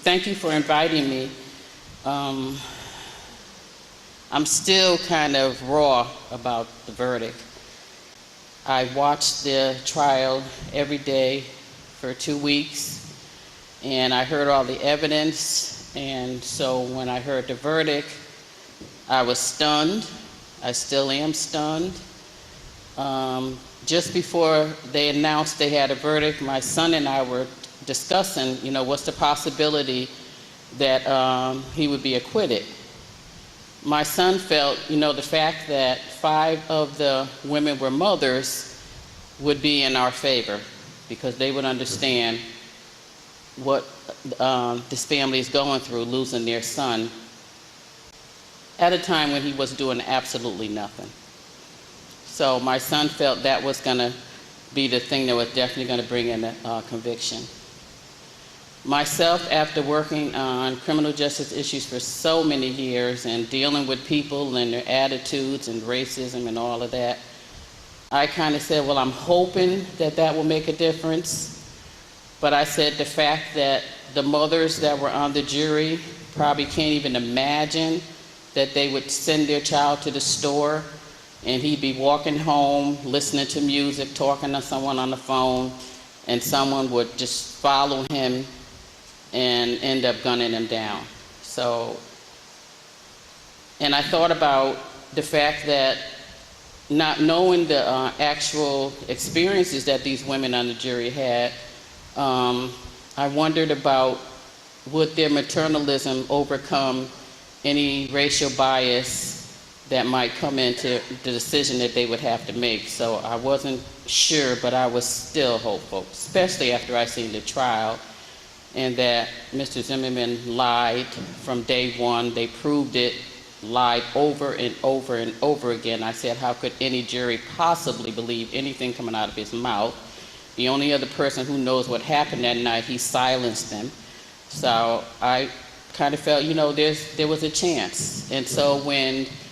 Thank you for inviting me. I'm still kind of raw about the verdict. I watched the trial every day for 2 weeks, and I heard all the evidence, and so when I heard the verdict, I was stunned. I still am stunned. Just before they announced they had a verdict, my son and I were discussing, what's the possibility that he would be acquitted. My son felt, the fact that 5 of the women were mothers would be in our favor because they would understand what this family is going through, losing their son at a time when he was doing absolutely nothing. So my son felt that was going to be the thing that was definitely going to bring in a conviction. Myself, after working on criminal justice issues for so many years and dealing with people and their attitudes and racism and all of that, I kind of said, well, I'm hoping that that will make a difference. But I said the fact that the mothers that were on the jury probably can't even imagine that they would send their child to the store and he'd be walking home, listening to music, talking to someone on the phone, and someone would just follow him and end up gunning him down. So, and I thought about the fact that not knowing the actual experiences that these women on the jury had, I wondered about would their maternalism overcome any racial bias that might come into the decision that they would have to make. So I wasn't sure, but I was still hopeful, especially after I seen the trial and that Mr. Zimmerman lied from day one. They proved it, lied over and over and over again. I said, how could any jury possibly believe anything coming out of his mouth? The only other person who knows what happened that night, he silenced them. So I kind of felt, there was a chance. And so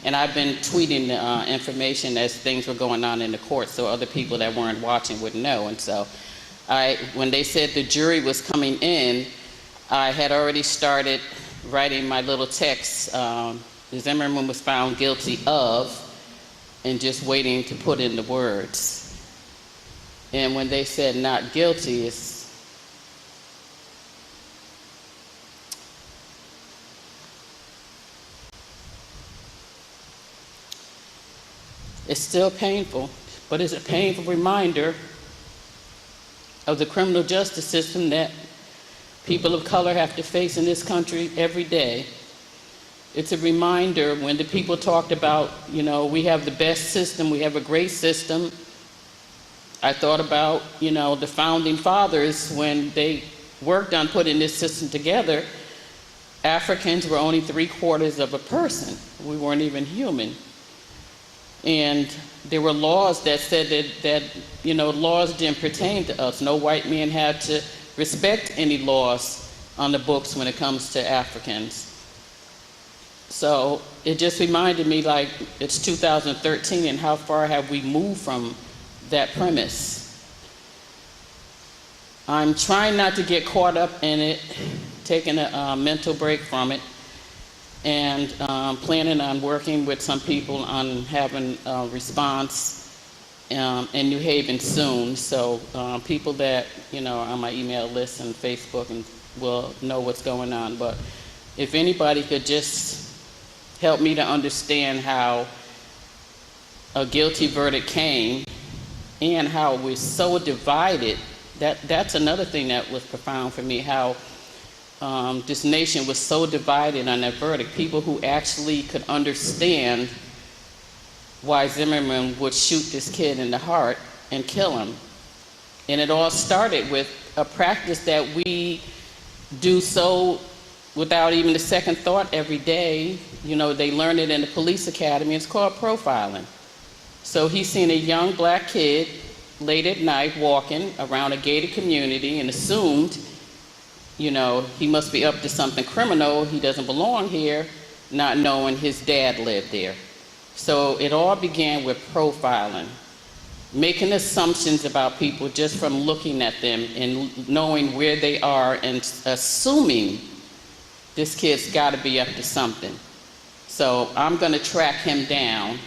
and I've been tweeting the information as things were going on in the court so other people that weren't watching would know. And so when they said the jury was coming in, I had already started writing my little text. Zimmerman was found guilty of, and just waiting to put in the words. And when they said not guilty, it's still painful, but it's a painful reminder of the criminal justice system that people of color have to face in this country every day. It's a reminder when the people talked about, we have the best system, we have a great system. I thought about, the founding fathers when they worked on putting this system together. Africans were only 3/4 of a person. We weren't even human. And there were laws that said that laws didn't pertain to us. No white man had to respect any laws on the books when it comes to Africans. So it just reminded me, like, it's 2013 and how far have we moved from that premise. I'm trying not to get caught up in it, taking a mental break from it, and planning on working with some people on having a response in New Haven soon. So people that are on my email list and Facebook and will know what's going on. But if anybody could just help me to understand how a guilty verdict came and how we're so divided, that's another thing that was profound for me, how this nation was so divided on that verdict. People who actually could understand why Zimmerman would shoot this kid in the heart and kill him. And it all started with a practice that we do so without even a second thought every day. They learn it in the police academy. It's called profiling. So he's seen a young black kid late at night walking around a gated community and assumed he must be up to something criminal. He doesn't belong here, not knowing his dad lived there. So it all began with profiling. making assumptions about people just from looking at them and knowing where they are and assuming this kid's got to be up to something. So I'm going to track him down,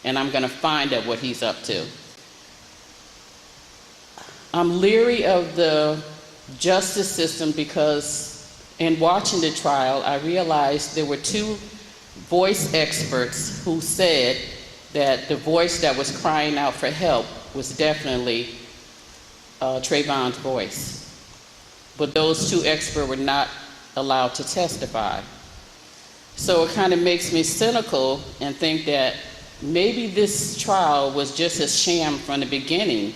and I'm going to find out what he's up to. I'm leery of the justice system because in watching the trial, I realized there were two voice experts who said that the voice that was crying out for help was definitely Trayvon's voice. But those two experts were not allowed to testify. So it kind of makes me cynical and think that maybe this trial was just a sham from the beginning,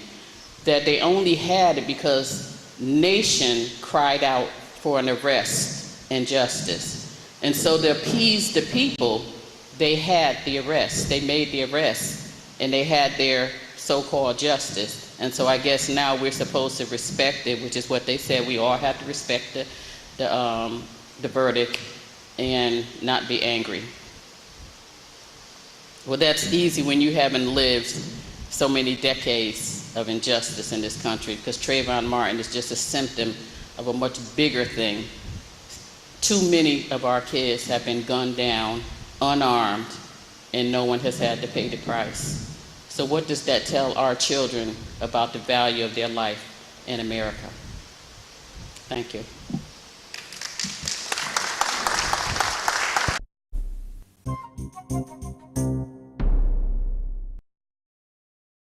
that they only had it because nation cried out for an arrest and justice. And so to appease the people, they had the arrest. They made the arrest, and they had their so-called justice. And so I guess now we're supposed to respect it, which is what they said. We all have to respect the verdict and not be angry. Well, that's easy when you haven't lived so many decades of injustice in this country, because Trayvon Martin is just a symptom of a much bigger thing. Too many of our kids have been gunned down, unarmed, and no one has had to pay the price. So what does that tell our children about the value of their life in America? Thank you.